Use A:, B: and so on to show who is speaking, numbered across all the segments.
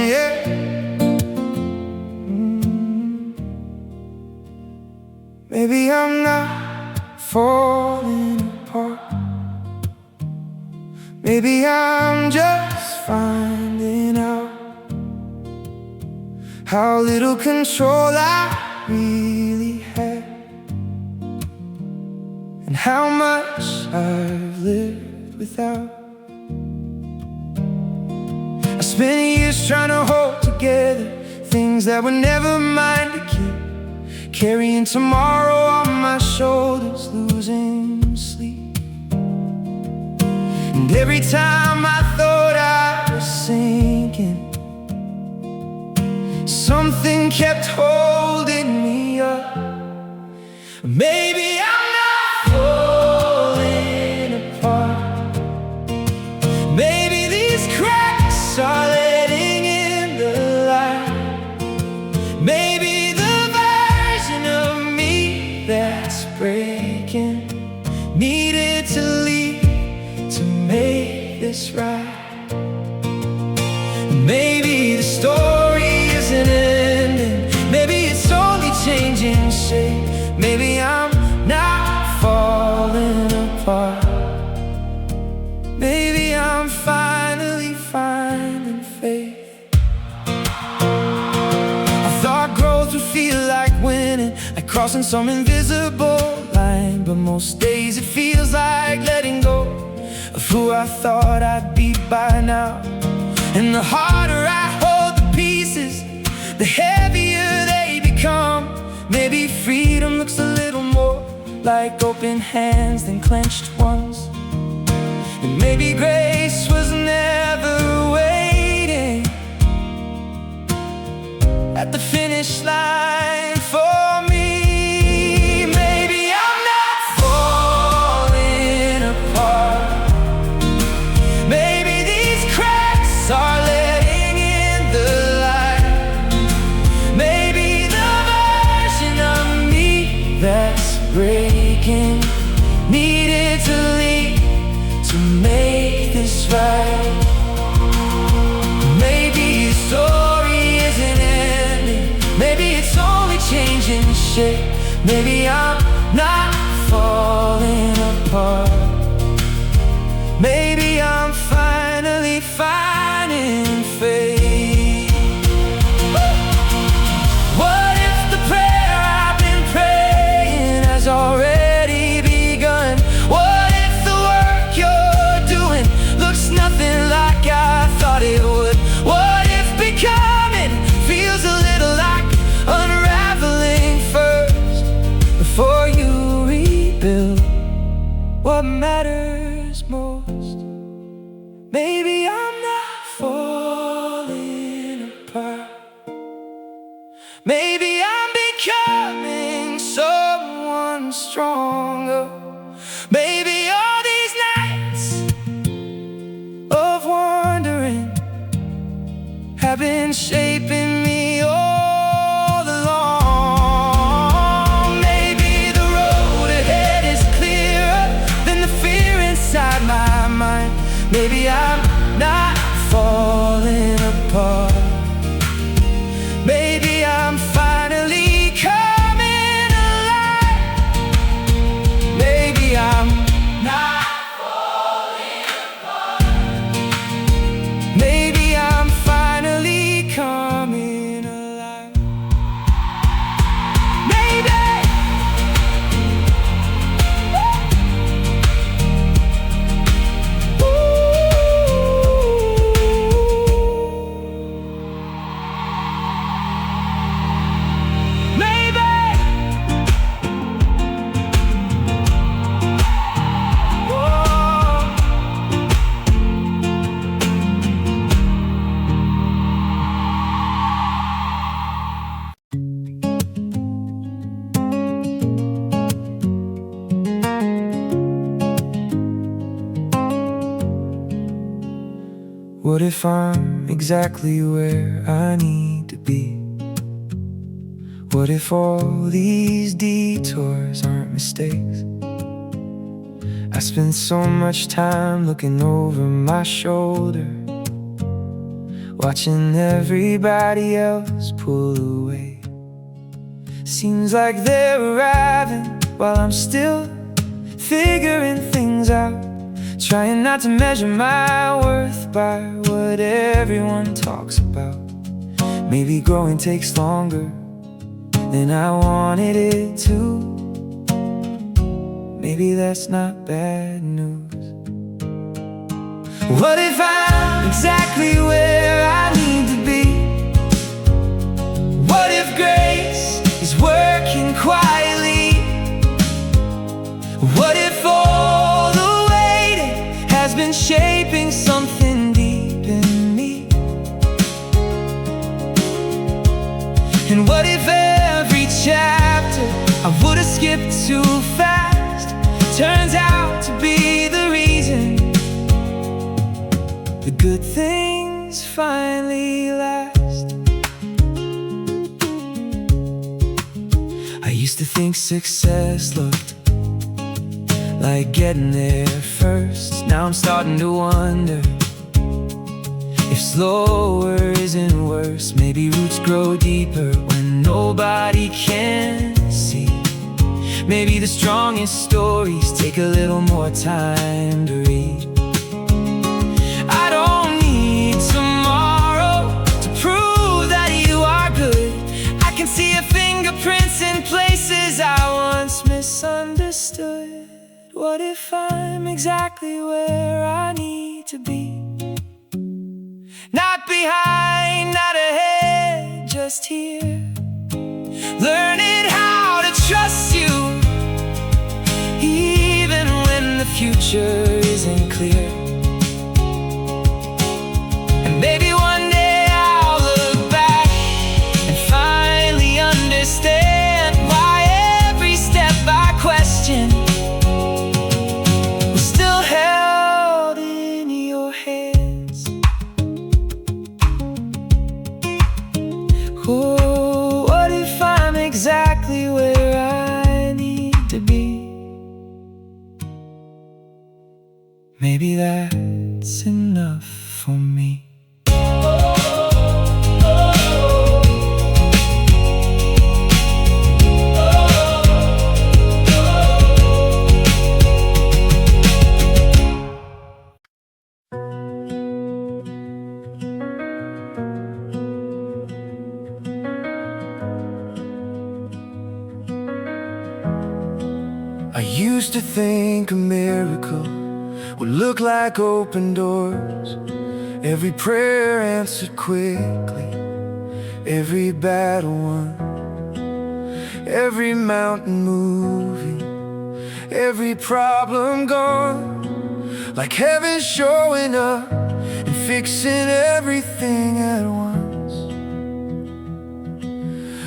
A: Yeah. Maybe I'm not falling apart. Maybe I'm just finding out how little control I really had, and how much I've lived without. I spent years trying to hold together things that were never mine to keep, carrying tomorrow on my shoulders, losing sleep. And every time I thought I was sinking, something kept holding me up. Maybe I'm not falling apart. Maybe these cracks are letting in the light. Maybe the version of me that's breaking needed to leave to make this right. Maybe the story isn't ending. Maybe it's only changing shape. Maybe I'm not falling apart. Maybe I'm finally finding faith. I thought growth would feel like winning, like crossing some invisible line. But most days it feels like letting go of who I thought I'd be by now. And the harder I hold the pieces, the heavier they become. Maybe freedom looks a little more like open hands than clenched ones. And maybe grace was never waiting at the finish line for me. Maybe I'm not falling apart. Maybe these cracks are letting in the light. Maybe the version of me that's breaking needed to leave to make this right. Maybe the story isn't ending. Maybe it's only changing shape. Maybe I'm not falling apart. Maybe I'm finally finding faith. What if the prayer I've been praying has already begun? What if the work you're doing looks nothing like I thought it would? What if becoming feels a little like unraveling first before you rebuild what matters most? Maybe I'm not falling apart. Maybe I'm becoming someone stronger. Maybe all these nights of wandering have been shaping me all along. Maybe the road ahead is clearer than the fear inside my mind. Maybe I'm not falling apart. Maybe I'm finally coming alive. Maybe I'm not falling apart. Maybe I'm finally coming alive. Maybe. What if I'm exactly where I need to be? What if all these detours aren't mistakes? I spend so much time looking over my shoulder, watching everybody else pull away. Seems like they're arriving while I'm still figuring things out, trying not to measure my worth by what everyone talks about. Maybe growing takes longer than I wanted it to. Maybe that's not bad news. What if I'm exactly where I need to be? What if grace is working quietly? What if all the waiting has been shaping something deep in me? And what if every chapter I would've skipped too fast turns out to be the reason the good things finally last? I used to think success looked like getting there first. Now I'm starting to wonder if slower isn't worse. Maybe roots grow deeper when nobody can see. Maybe the strongest stories take a little more time to read. I don't need tomorrow to prove that you are good. I can see your fingerprints in places I once misunderstood. What if I'm exactly where I need to be? Not behind, not ahead, just here, learning how to trust you, even when the future isn't clear. And maybe one day I'll look back and finally understand why every step I questioned was still held in your hands. Oh, what if I'm exactly where I need to be? Maybe that's enough for me. I used to think a miracle would look like open doors, every prayer answered quickly, every battle won, every mountain moving, every problem gone, like heaven showing up and fixing everything at once.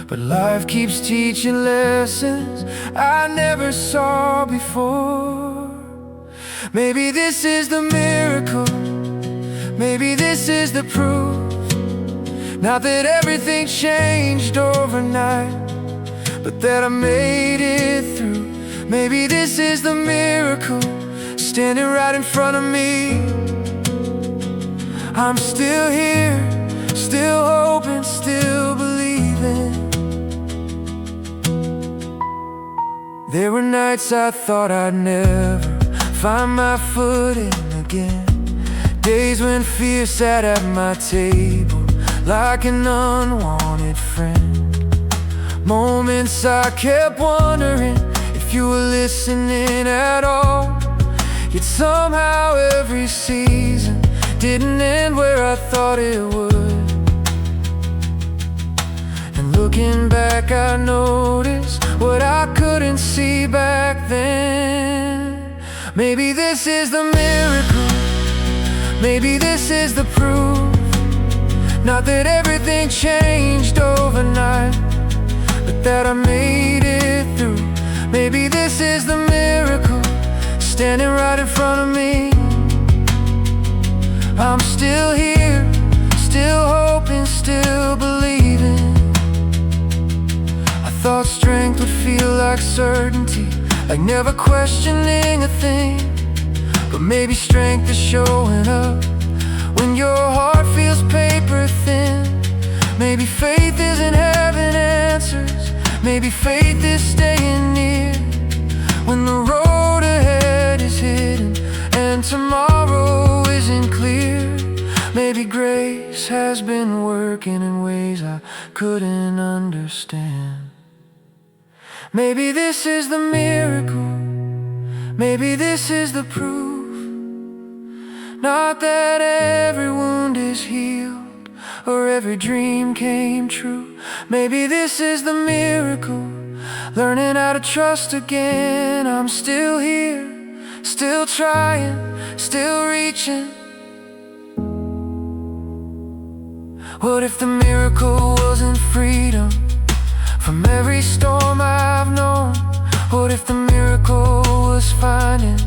A: But life keeps teaching lessons I never saw before. Maybe this is the miracle, maybe this is the proof. Not that everything changed overnight, but that I made it through. Maybe this is the miracle, standing right in front of me. I'm still here, still hoping, still believing. There were nights I thought I'd never find my footing again, days when fear sat at my table like an unwanted friend, moments I kept wondering if you were listening at all. Yet somehow every season didn't end where I thought it would. And looking back I noticed what I couldn't see back then. Maybe this is the miracle, maybe this is the proof. Not that everything changed overnight, but that I made it through. Maybe this is the miracle, standing right in front of me. I'm still here, still hoping, still believing. I thought strength would feel like certainty, like never questioning a thing. but maybe strength is showing up when your heart feels paper thin. Maybe faith isn't having answers. Maybe faith is staying near when the road ahead is hidden and tomorrow isn't clear. Maybe grace has been working in ways I couldn't understand. Maybe this is the miracle. Maybe this is the proof. Not that every wound is healed or every dream came true. Maybe this is the miracle, learning how to trust again. I'm still here, still trying, still reaching. What if the miracle wasn't freedom from every storm I've known? What if the miracle was finding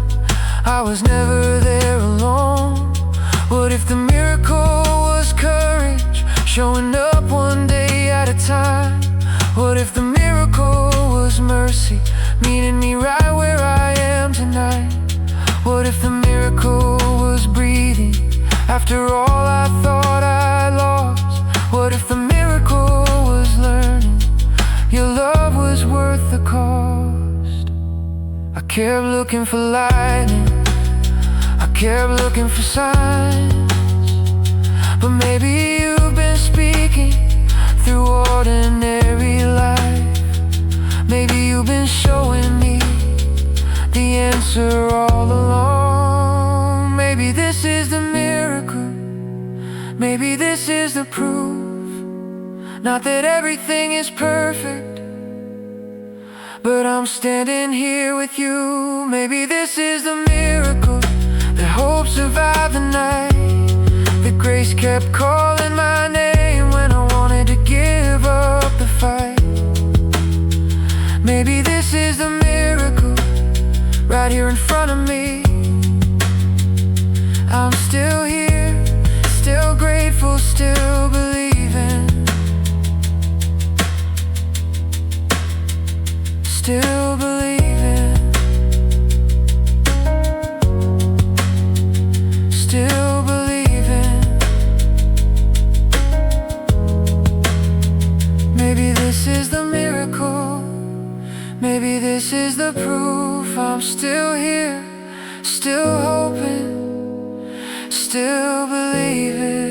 A: I was never there alone? What if the miracle was courage, showing up one day at a time? What if the miracle was mercy, meeting me right where I am tonight? What if the miracle was breathing after all I thought I lost? What if the miracle was learning your love was worth the cost? I kept looking for lightning, I kept looking for signs, but maybe you've been speaking through ordinary life. Maybe you've been showing me the answer all along. Maybe this is the miracle, maybe this is the proof. Not that everything is perfect, but I'm standing here with you. Maybe this is the miracle, that hope survived the night, that grace kept calling my name when I wanted to give up the fight. Maybe this is the miracle, right here in front of me. I'm still here, still grateful, still believing, still believing, still believing. Maybe this is the miracle, maybe this is the proof. I'm still here, still hoping, still believing.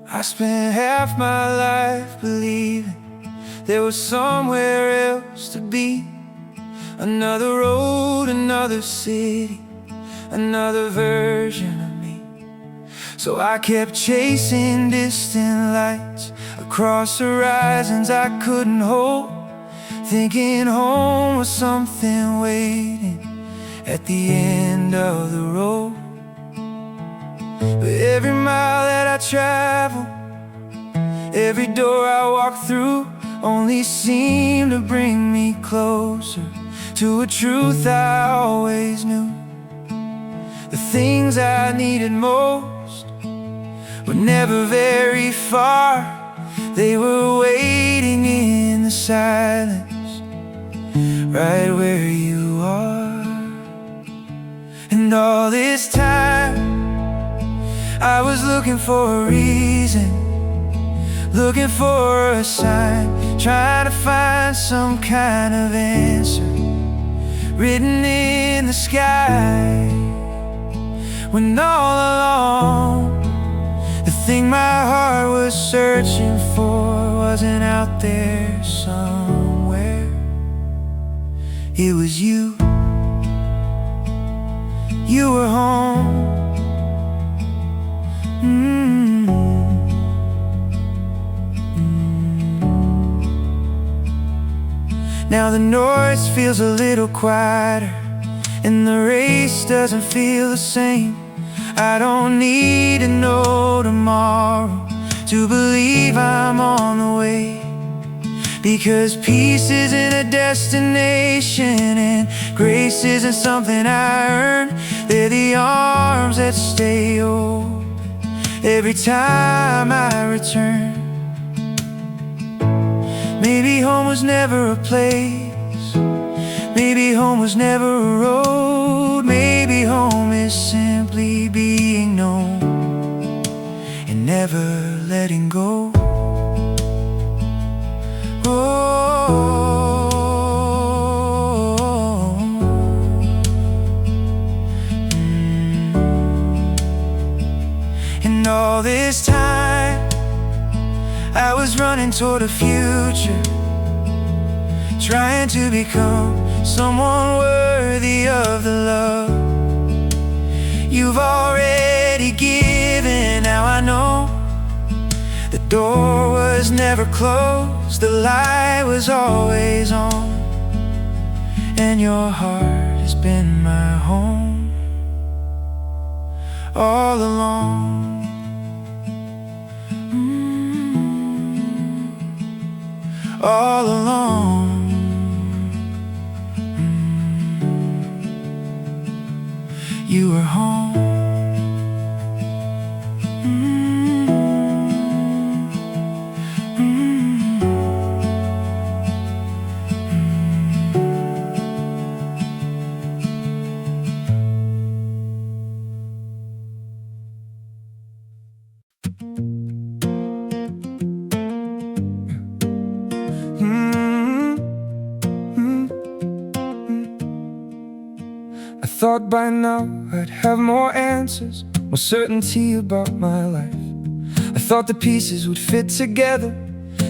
A: I spent half my life believing there was somewhere else to be. Another road, another city, another version of me. So I kept chasing distant lights across horizons I couldn't hold, thinking home was something waiting at the end of the road. But every mile that I traveled, every door I walked through, only seemed to bring me closer to a truth I always knew. The things I needed most were never very far. They were waiting in the silence, right where you are. And all this time I was looking for a reason, looking for a sign, trying to find some kind of answer written in the sky. When all along the thing my heart was searching for wasn't out there somewhere. It was you. You were home. Now the noise feels a little quieter, and the race doesn't feel the same. I don't need to know tomorrow to believe I'm on the way, Because peace isn't a destination, and grace isn't something I earn. They're the arms that stay open every time I return. Maybe home was never a place, maybe home was never a road. Maybe home is simply being known and never letting go. And all this time I was running toward a future, trying to become someone worthy of the love you've already given. Now I know the door was never closed, the light was always on, and your heart has been my home all along. All along. You were home. I thought by now I'd have more answers, more certainty about my life. I thought the pieces would fit together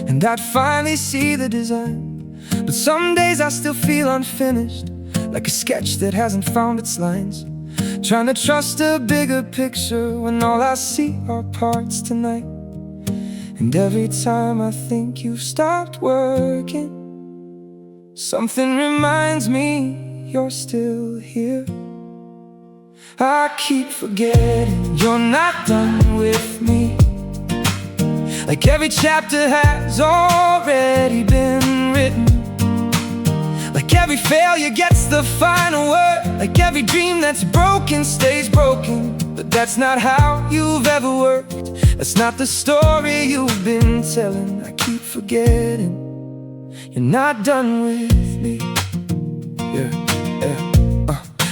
A: and I'd finally see the design. But some days I still feel unfinished, like a sketch that hasn't found its lines. Trying to trust a bigger picture when all I see are parts tonight. And every time I think you've stopped working, something reminds me you're still here. I keep forgetting you're not done with me. Like every chapter has already been written. Like every failure gets the final word. Like every dream that's broken stays broken. But that's not how you've ever worked. That's not the story you've been telling. I keep forgetting you're not done with me.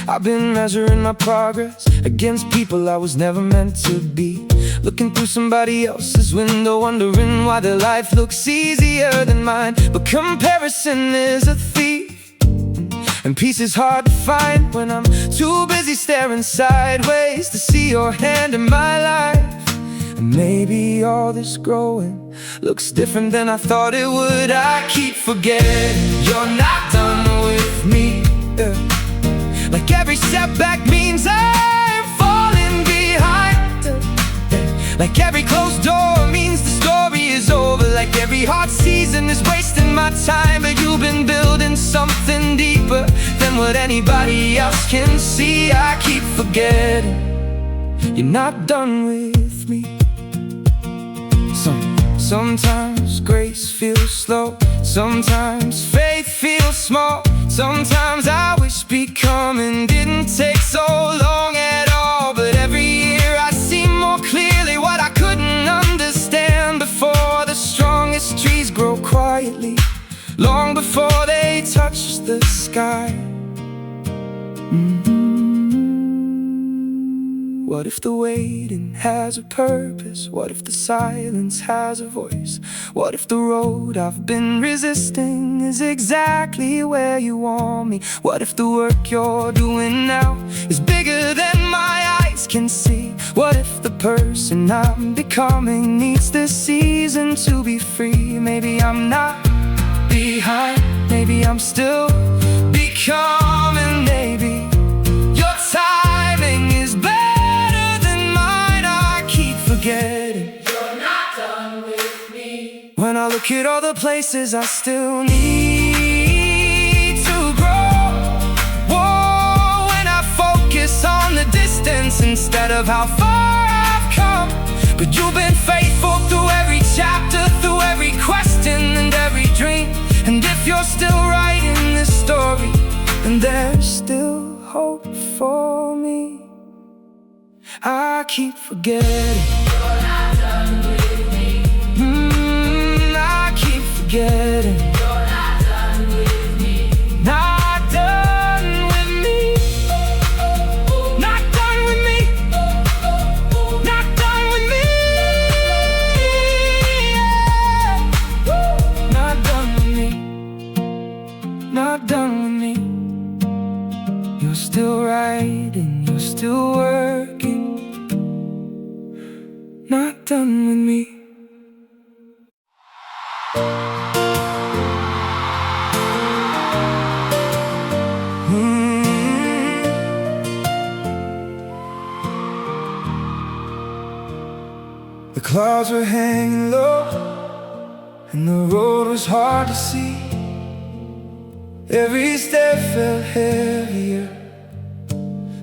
A: I've been measuring my progress against people I was never meant to be. Looking through somebody else's window, wondering why their life looks easier than mine. But comparison is a thief, and peace is hard to find when I'm too busy staring sideways to see your hand in my life. And maybe all this growing looks different than I thought it would. I keep forgetting you're not done with me. Like every setback means I'm falling behind. Like every closed door means the story is over. Like every hard season is wasting my time. But you've been building something deeper than what anybody else can see. I keep forgetting you're not done with me. Sometimes grace feels slow, sometimes faith feels small. Sometimes I wish becoming didn't take so long at all. But every year I see more clearly what I couldn't understand before. The strongest trees grow quietly, long before they touch the sky. What if the waiting has a purpose? What if the silence has a voice? What if the road I've been resisting is exactly where you want me? What if the work you're doing now is bigger than my eyes can see? What if the person I'm becoming needs this season to be free? Maybe I'm not behind, maybe I'm still becoming. Maybe your timing is better. You're not done with me. When I look at all the places I still need to grow. Whoa, when I focus on the distance instead of how far I've come. But you've been faithful through every chapter, through every question and every dream. for me. I keep forgetting
B: you're not done with me.
A: I keep forgetting
B: You're not done with me.
A: not done with me. Not done with me. Not done with me. Yeah. Not done with me. Not done with me. You're still writing, you're still working. Not done with me. The clouds were hanging low, and the road was hard to see. Every step felt heavier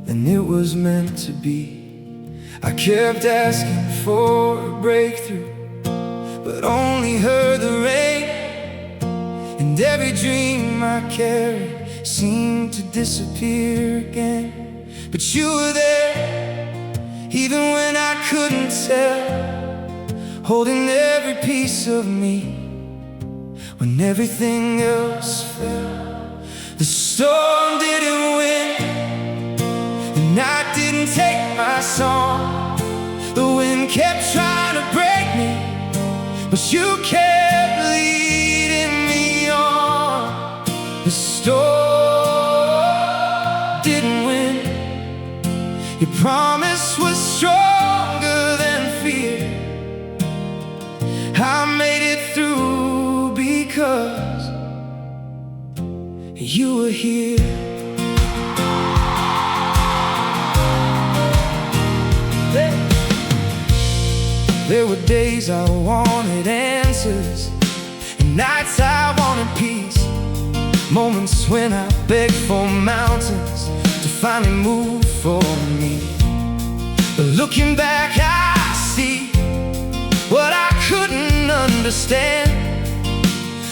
A: than it was meant to be. I kept asking for a breakthrough, but only heard the rain. And every dream I carried seemed to disappear again. But you were there, even when I couldn't tell, holding every piece of me when everything else fell. The storm didn't win, the night didn't take my song. The wind kept trying to break me, but you kept leading me on. The storm didn't win, your promise was stronger than fear. I made it through because you were here. There were days I wanted answers, and nights I wanted peace. Moments when I begged for mountains to finally move for me. But looking back I see what I couldn't understand.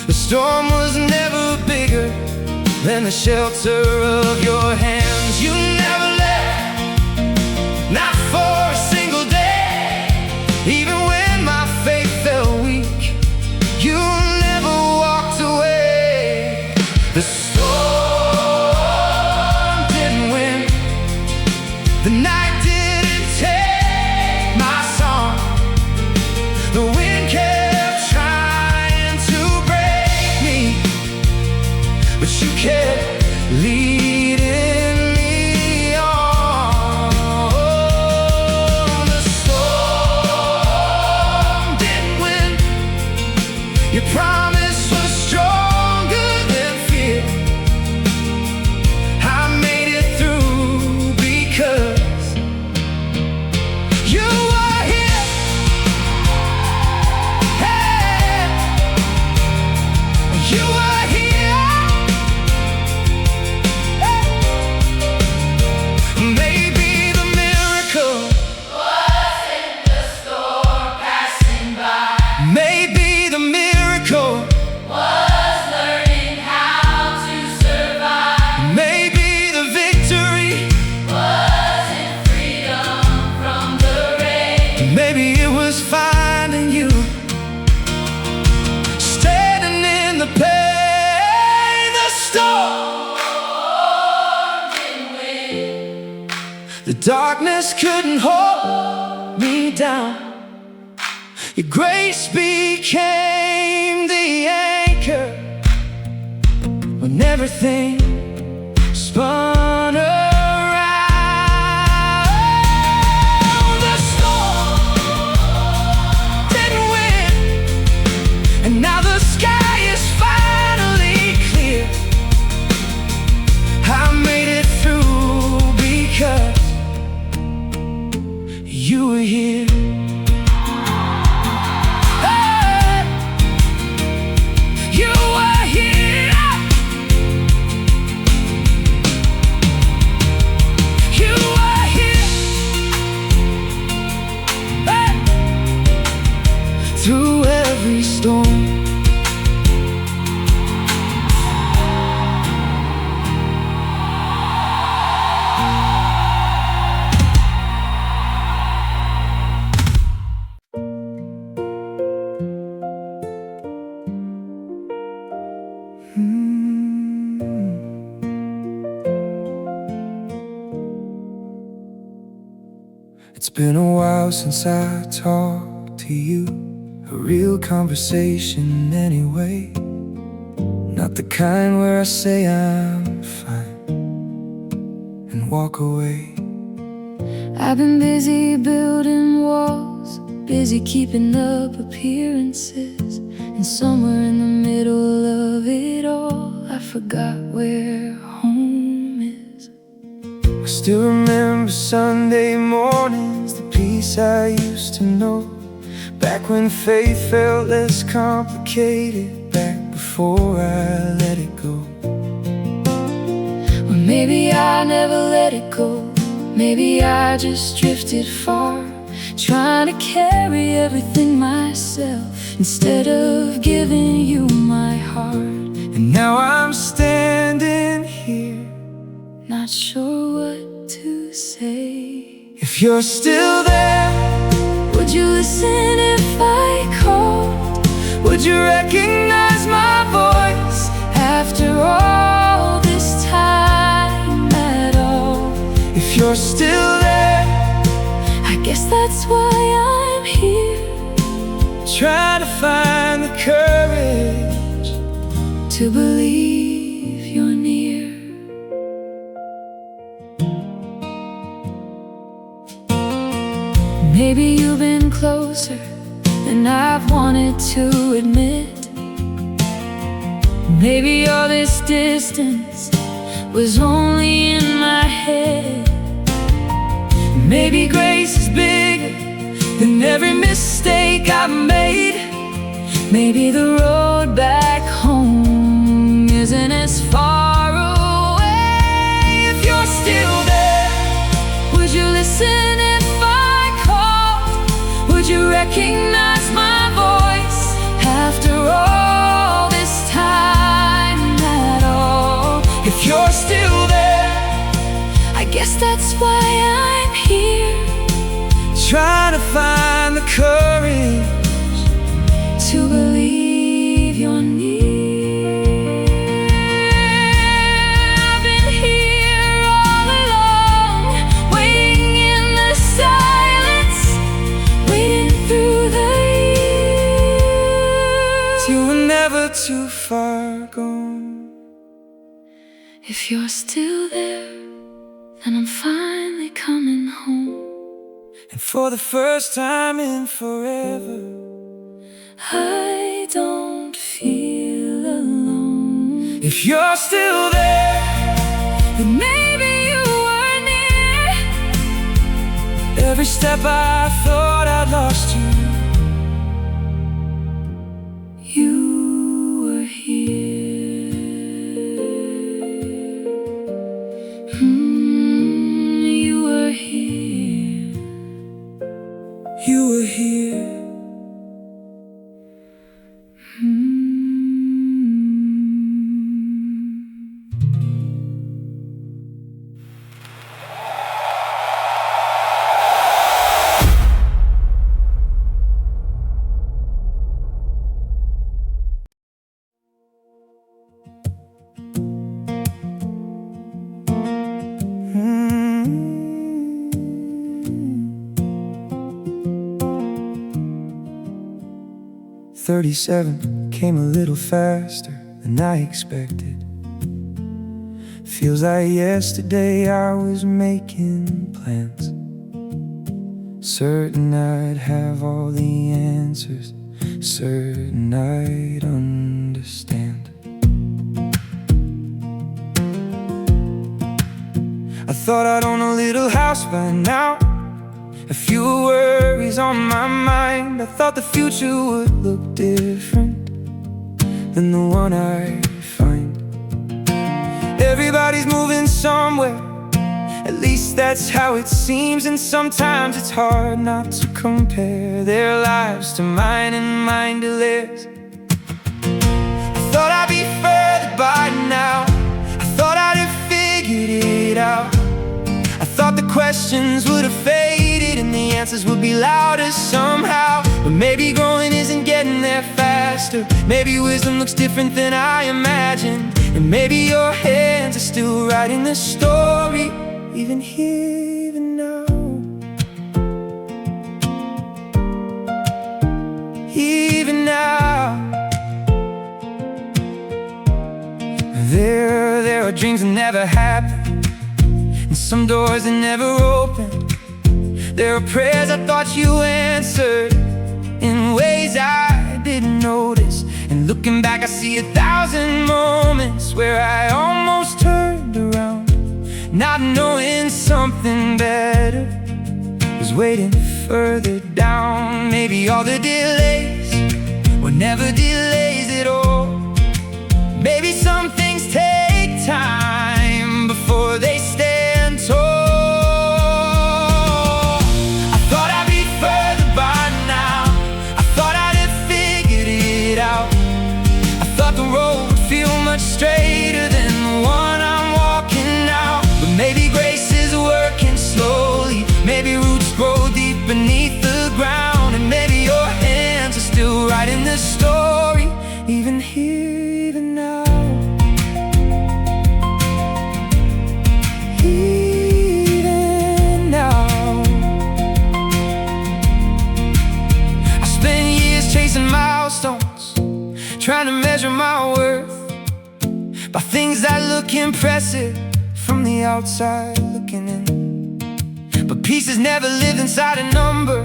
A: The storm was never bigger than the shelter of your hands. You never left, not for a single day. Even when my faith felt weak, you never walked away. The storm didn't win, the night didn't take my song. The wind kept trying to break me, but you kept leading me on. The storm didn't win, your promise was stronger than fear. I made it through because you were here. Hey, you were here. Maybe the miracle
B: Wasn't the storm passing by.
A: Maybe the miracle
B: Was learning how to survive.
A: Maybe the victory
B: Wasn't freedom from the rain.
A: Maybe it was finding you, standing in the pain. The storm
B: Didn't win.
A: the darkness couldn't hold me down. Your grace became the anchor when everything spun around. The storm didn't win, and now the sky is finally clear. I made it through because you were here. Hey, you were here. been a while since I talked to you, a real conversation anyway. Not the kind where I say I'm fine and walk away.
C: I've been busy building walls, busy keeping up appearances, and somewhere in the middle of it all, I forgot where home is.
A: I still remember Sunday mornings, the peace I used to know, back when faith felt less complicated, back before I let it go.
C: Or maybe I never let it go. Maybe I just drifted far, trying to carry everything myself instead of giving you my heart.
A: And now I'm standing here,
C: not sure what to say.
A: If you're still there,
C: would you listen if I called?
A: would you recognize my voice after all this time at all? If you're still there,
C: I guess that's why I'm here,
A: trying to find the courage
C: to believe you're near. Maybe you've been closer than I've wanted to admit. Maybe all this distance was only in my head. Maybe grace is bigger than every mistake I've made. Maybe the road back home isn't as far away. If you're still there, would you listen if I called? Would you recognize my voice after all this time at all?
A: If you're still there,
C: I guess that's why I'm here,
A: trying to find the courage
C: to believe you're near. I've been here all along, waiting in the silence, waiting through the years.
A: You were never too far gone.
C: If you're still there, then I'm finally coming home.
A: And for the first time in forever,
C: I don't feel alone.
A: if you're still there,
C: then maybe you were near.
A: every step I thought I'd lost you,
C: you were here. You were here.
A: you were here. Mm. 37 came a little faster than I expected. Feels like yesterday I was making plans, certain I'd have all the answers, certain I'd understand. I thought I'd own a little house by now, a few worries on my mind. I thought the future would look different than the one I find. Everybody's moving somewhere, at least that's how it seems. And sometimes it's hard not to compare their lives to mine and mine to theirs. I thought I'd be further by now, I thought I'd have figured it out. I thought the questions would have faded and the answers would be louder somehow. But maybe growing isn't getting there faster. Maybe wisdom looks different than I imagined. And maybe your hands are still writing the story, even here, even now. never happened, and some doors that never opened. There are prayers I thought you answered in ways I didn't notice. And looking back I see 1,000 moments where I almost turned around, not knowing something better was waiting further down. Maybe all the delays were never delays at all. Maybe some things take time before they stand tall. I thought I'd be further by now, I thought I'd have figured it out. I thought the road would feel much straighter than the one I'm walking now. But maybe grace is working slowly, maybe roots grow deep beneath the ground, and maybe your hands are still writing the story, even here, even now. Even now. I spent years chasing milestones, trying to measure my worth by things that look impressive from the outside looking in. But pieces never live inside a number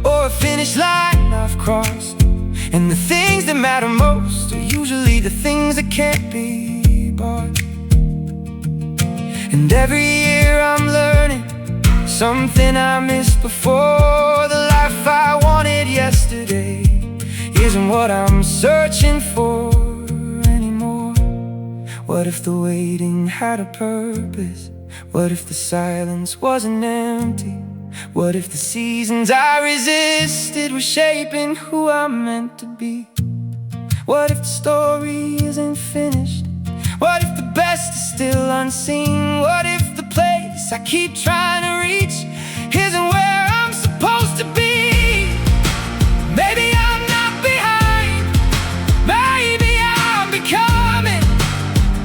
A: or a finish line I've crossed. And the things that matter most are usually the things that can't be bought. And every year I'm learning something I missed before. The life I wanted yesterday isn't what I'm searching for anymore. What if the waiting had a purpose? What if the silence wasn't empty? What if the seasons I resisted were shaping who I'm meant to be? What if the story isn't finished? What if the best is still unseen? What if the place I keep trying to reach isn't where I'm supposed to be? Maybe I'm not behind, maybe I'm becoming.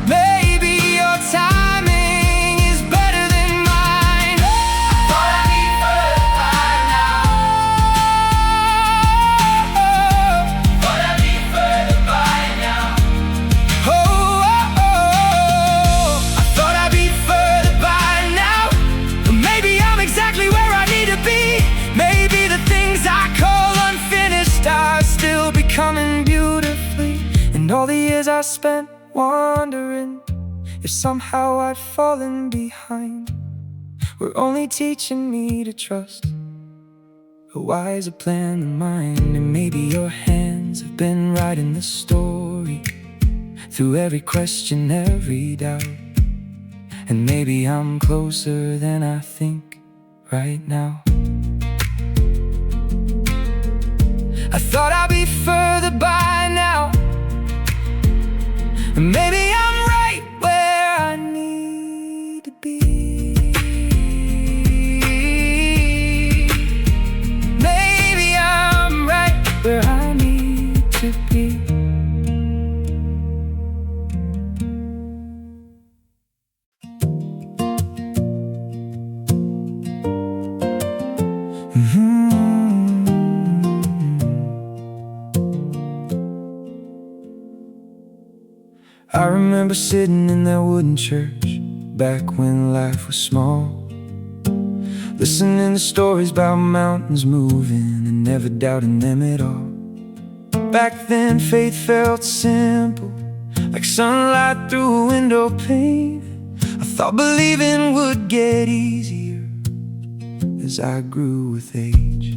A: Maybe your timing is better than mine. Thought I'd be further by now. Thought I'd be further by now. I thought I'd be further by now. But maybe I'm exactly where I need to be. Maybe the things I call unfinished are still becoming beautifully. And all the years I spent wondering if somehow I'd fallen behind were only teaching me to trust a wiser plan than mine. And maybe your hands have been writing the story through every question, every doubt. And maybe I'm closer than I think right now. I thought I'd be further by now, and maybe I'm right where I need to be. Maybe I'm right where I need to be. I remember sitting in that wooden church back when life was small, listening to stories about mountains moving and never doubting them at all. Back then faith felt simple, like sunlight through a window pane. I thought believing would get easier as I grew with age.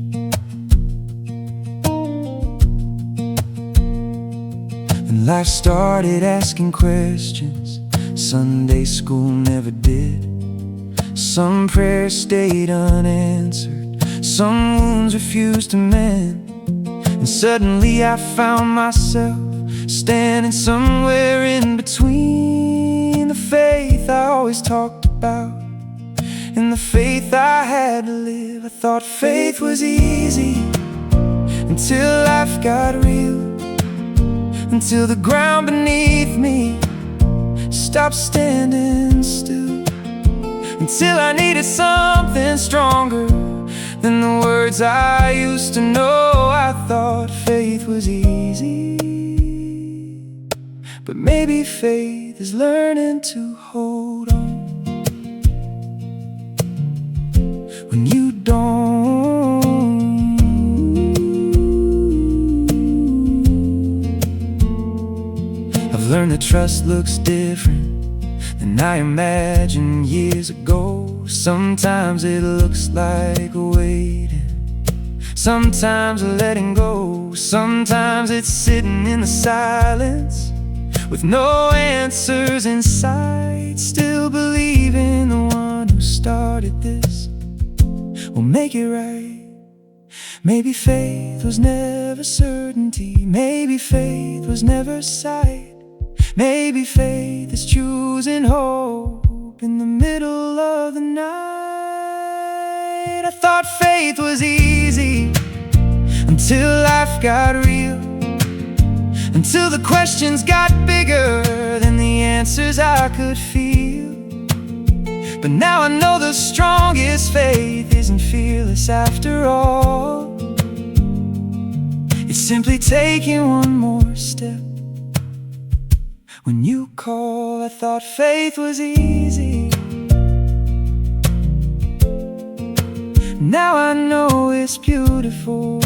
A: And life started asking questions Sunday school never did. Some prayers stayed unanswered, some wounds refused to mend. And suddenly I found myself standing somewhere in between the faith I always talked about and the faith I had to live. I thought faith was easy until life got real, until the ground beneath me stopped standing still, until I needed something stronger than the words I used to know. I thought faith was easy, But maybe faith is learning to hold on when you don't. I've learned that trust looks different than I imagined years ago. Sometimes it looks like waiting, sometimes letting go, sometimes it's sitting in the silence with no answers in sight, still believing the one who started this will make it right. Maybe faith was never certainty, maybe faith was never sight. Maybe faith is choosing hope in the middle of the night. I thought faith was easy until life got real, until the questions got bigger than the answers I could feel. But now I know the strongest faith isn't fearless after all. It's simply taking one more step. When you call, I thought faith was easy. Now I know it's beautiful.